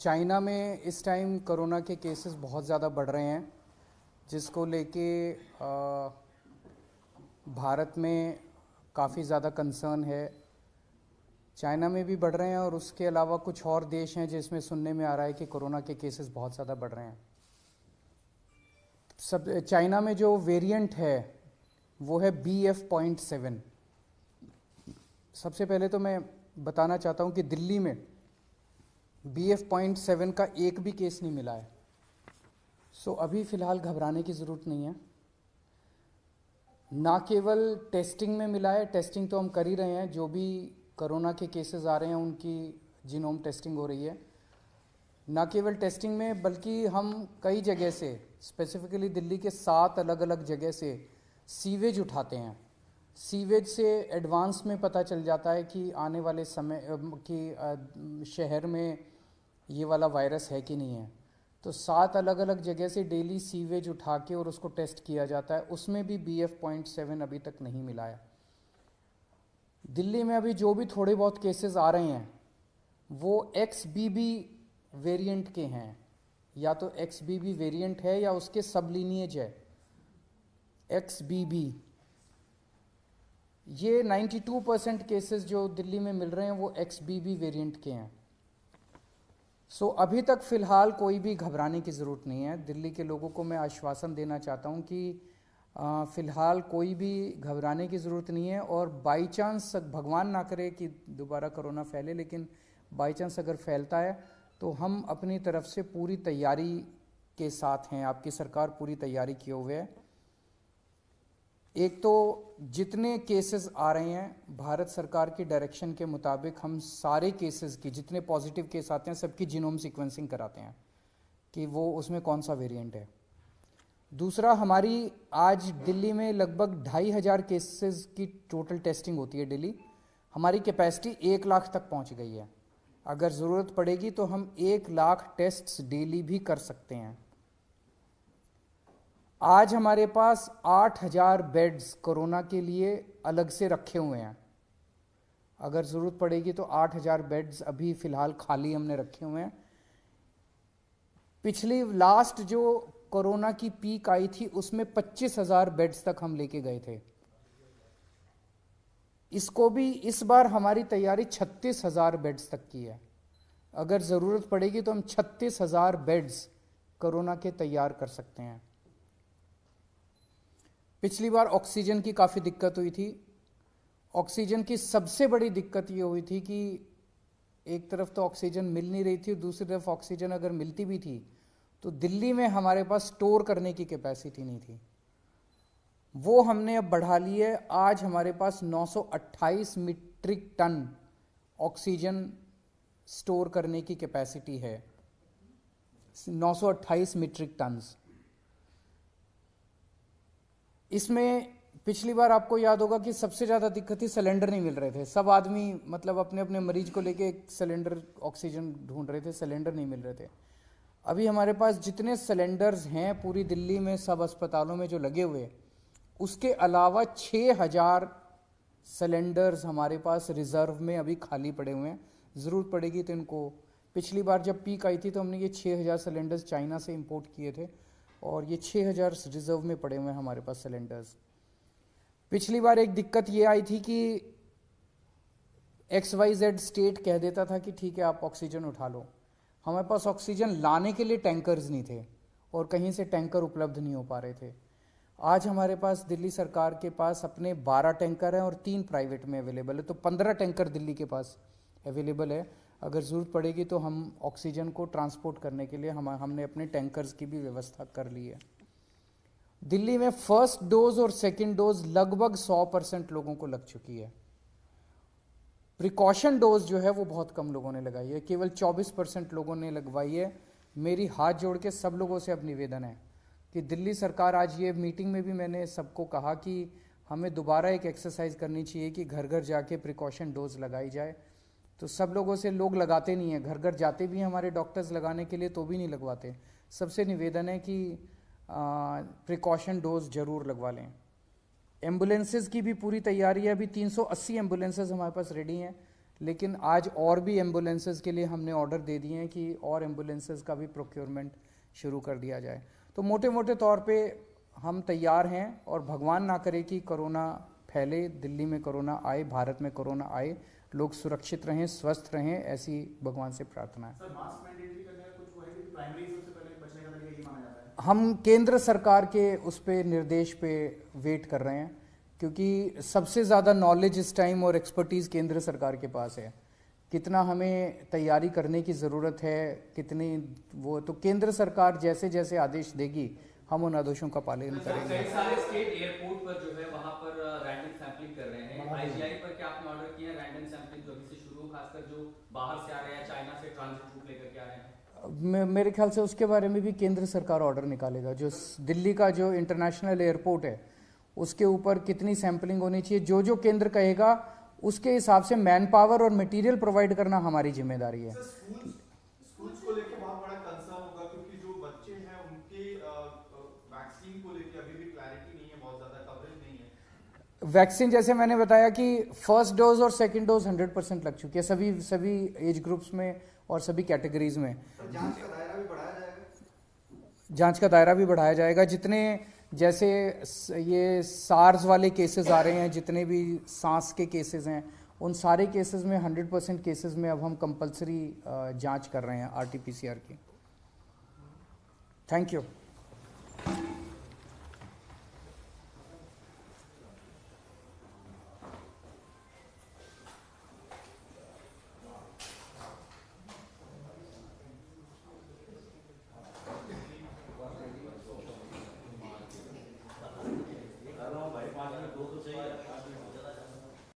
China में इस time corona के केसेस बहुत ज़्यादा बढ़ रहे हैं, जिसको लेके भारत में काफ़ी ज़्यादा कंसर्न है। चाइना में भी बढ़ रहे हैं और उसके अलावा कुछ और देश हैं जिसमें सुनने में आ रहा है कि कोरोना के केसेस बहुत ज़्यादा बढ़ रहे हैं। सब चाइना में जो वेरिएंट है वो है BF.7। सबसे पहले तो मैं बताना चाहता हूँ कि दिल्ली में BF.7 का एक भी केस नहीं मिला है। सो अभी फ़िलहाल घबराने की ज़रूरत नहीं है। ना केवल टेस्टिंग में मिला है, टेस्टिंग तो हम कर ही रहे हैं, जो भी कोरोना के केसेस आ रहे हैं उनकी जीनोम टेस्टिंग हो रही है। ना केवल टेस्टिंग में बल्कि हम कई जगह से, स्पेसिफिकली दिल्ली के 7 अलग अलग जगह से सीवेज उठाते हैं। सीवेज से एडवांस में पता चल जाता है कि आने वाले समय कि शहर में ये वाला वायरस है कि नहीं है। तो 7 अलग अलग जगह से डेली सीवेज उठा के और उसको टेस्ट किया जाता है, उसमें भी BF.7 अभी तक नहीं मिला है। दिल्ली में अभी जो भी थोड़े बहुत केसेस आ रहे हैं वो XBB वेरिएंट के हैं, या तो XBB वेरिएंट है या उसके सब लीनिएज है XBB। ये 92% केसेस जो दिल्ली में मिल रहे हैं वो XBB वेरिएंट के हैं। सो अभी तक फ़िलहाल कोई भी घबराने की ज़रूरत नहीं है। दिल्ली के लोगों को मैं आश्वासन देना चाहता हूँ कि फ़िलहाल कोई भी घबराने की ज़रूरत नहीं है। और बाई चांस, भगवान ना करे कि दोबारा कोरोना फैले, लेकिन बाई चांस अगर फैलता है तो हम अपनी तरफ से पूरी तैयारी के साथ हैं। आपकी सरकार पूरी तैयारी किए हुए है। एक तो जितने केसेस आ रहे हैं, भारत सरकार की डायरेक्शन के मुताबिक हम सारे केसेस की, जितने पॉजिटिव केस आते हैं सबकी जीनोम सीक्वेंसिंग कराते हैं कि वो उसमें कौन सा वेरिएंट है। दूसरा, हमारी आज दिल्ली में लगभग 2500 केसेस की टोटल टेस्टिंग होती है डेली। हमारी कैपेसिटी 1 लाख तक पहुंच गई है। अगर ज़रूरत पड़ेगी तो हम 1 लाख टेस्ट्स डेली भी कर सकते हैं। आज हमारे पास 8000 बेड्स कोरोना के लिए अलग से रखे हुए हैं। अगर ज़रूरत पड़ेगी तो 8000 बेड्स अभी फ़िलहाल खाली हमने रखे हुए हैं। पिछली लास्ट जो कोरोना की पीक आई थी उसमें 25,000 बेड्स तक हम लेके गए थे। इसको भी इस बार हमारी तैयारी 36,000 बेड्स तक की है। अगर ज़रूरत पड़ेगी तो हम 36,000 बेड्स कोरोना के तैयार कर सकते हैं। पिछली बार ऑक्सीजन की काफ़ी दिक्कत हुई थी। ऑक्सीजन की सबसे बड़ी दिक्कत ये हुई थी कि एक तरफ तो ऑक्सीजन मिल नहीं रही थी, दूसरी तरफ ऑक्सीजन अगर मिलती भी थी तो दिल्ली में हमारे पास स्टोर करने की कैपेसिटी नहीं थी। वो हमने अब बढ़ा ली है। आज हमारे पास 928 मीट्रिक टन ऑक्सीजन स्टोर करने की कैपेसिटी है। 928 मीट्रिक टन्स। इसमें पिछली बार आपको याद होगा कि सबसे ज़्यादा दिक्कत थी, सिलेंडर नहीं मिल रहे थे। सब आदमी मतलब अपने अपने मरीज को लेके एक सिलेंडर ऑक्सीजन ढूंढ रहे थे, सिलेंडर नहीं मिल रहे थे। अभी हमारे पास जितने सिलेंडर्स हैं पूरी दिल्ली में सब अस्पतालों में जो लगे हुए, उसके अलावा 6000 सिलेंडर्स हमारे पास रिजर्व में अभी खाली पड़े हुए हैं। ज़रूरत पड़ेगी तो इनको, पिछली बार जब पीक आई थी तो हमने ये 6000 सिलेंडर्स चाइना से इंपोर्ट किए थे और ये 6000 रिजर्व में पड़े हुए हैं हमारे पास सिलेंडर्स। पिछली बार एक दिक्कत ये आई थी कि XYZ स्टेट कह देता था कि ठीक है आप ऑक्सीजन उठा लो। हमारे पास ऑक्सीजन लाने के लिए टैंकर्स नहीं थे और कहीं से टैंकर उपलब्ध नहीं हो पा रहे थे। आज हमारे पास दिल्ली सरकार के पास अपने 12 टैंकर हैं और 3 प्राइवेट में अवेलेबल है, तो 15 टैंकर दिल्ली के पास अवेलेबल है। अगर ज़रूरत पड़ेगी तो हम ऑक्सीजन को ट्रांसपोर्ट करने के लिए हमने अपने टैंकर्स की भी व्यवस्था कर ली है। दिल्ली में फर्स्ट डोज और सेकेंड डोज लगभग 100% लोगों को लग चुकी है। प्रिकॉशन डोज जो है वो बहुत कम लोगों ने लगाई है, केवल 24% लोगों ने लगवाई है। मेरी हाथ जोड़ के सब लोगों से अब निवेदन है कि दिल्ली सरकार, आज ये मीटिंग में भी मैंने सबको कहा कि हमें दोबारा एक एक्सरसाइज करनी चाहिए कि घर घर जाके प्रिकॉशन डोज लगाई जाए। तो सब लोगों से, लोग लगाते नहीं हैं, घर घर जाते भी हैं हमारे डॉक्टर्स लगाने के लिए तो भी नहीं लगवाते। सबसे निवेदन है कि प्रिकॉशन डोज ज़रूर लगवा लें। एम्बुलेंसेज की भी पूरी तैयारी है। अभी 380 एम्बुलेंसेज हमारे पास रेडी हैं, लेकिन आज और भी एम्बुलेंसेस के लिए हमने ऑर्डर दे दिए हैं कि और एम्बुलेंसेस का भी प्रोक्योरमेंट शुरू कर दिया जाए। तो मोटे मोटे तौर पे हम तैयार हैं, और भगवान ना करे कि कोरोना फैले, दिल्ली में कोरोना आए, भारत में कोरोना आए, लोग सुरक्षित रहें, स्वस्थ रहें, ऐसी भगवान से प्रार्थना है। सर, मास्क मैंडेटरी करने का कुछ वो है कि प्राइमरी सबसे पहले बचने का तरीका ये माना जाता है? हम केंद्र सरकार के उस पे निर्देश पे वेट कर रहे हैं, क्योंकि सबसे ज़्यादा नॉलेज इस टाइम और एक्सपर्टीज़ केंद्र सरकार के पास है। कितना हमें तैयारी करने की ज़रूरत है, कितनी वो, तो केंद्र सरकार जैसे जैसे आदेश देगी हम उन आदेशों का पालन करेंगे। कई सारे स्टेट एयरपोर्ट पर जो है वहां पर रैंडम सैंपलिंग कर रहे हैं। आईजीआई पर क्या आपने ऑर्डर किया रैंडम सैंपलिंग जो अभी से शुरू हो, खासकर जो बाहर से आ रहे हैं, चाइना से ट्रांजिट रूट लेकर के आ रहे हैं? मेरे ख्याल से उसके बारे में भी केंद्र सरकार ऑर्डर निकालेगा। जो दिल्ली का जो इंटरनेशनल एयरपोर्ट है उसके ऊपर कितनी सैंपलिंग होनी चाहिए, जो जो केंद्र कहेगा उसके हिसाब से मैन पावर और मटेरियल प्रोवाइड करना हमारी जिम्मेदारी है। स्कूल्स को लेके बहुत बड़ा कंसर्न होगा, क्योंकि जो बच्चे हैं उनके वैक्सीन को लेके अभी भी क्लैरिटी नहीं है, बहुत ज्यादा कवरेज नहीं है। वैक्सीन जैसे मैंने बताया कि फर्स्ट डोज और सेकंड डोज 100% लग चुकी है सभी एज ग्रुप्स में और सभी कैटेगरीज में। जांच का दायरा भी बढ़ाया जाएगा? जांच का दायरा भी बढ़ाया जाएगा। जितने जैसे ये सार्स वाले केसेस आ रहे हैं, जितने भी सांस के केसेस हैं, उन सारे केसेस में 100% केसेस में अब हम कंपलसरी जांच कर रहे हैं RT-PCR की। Thank you.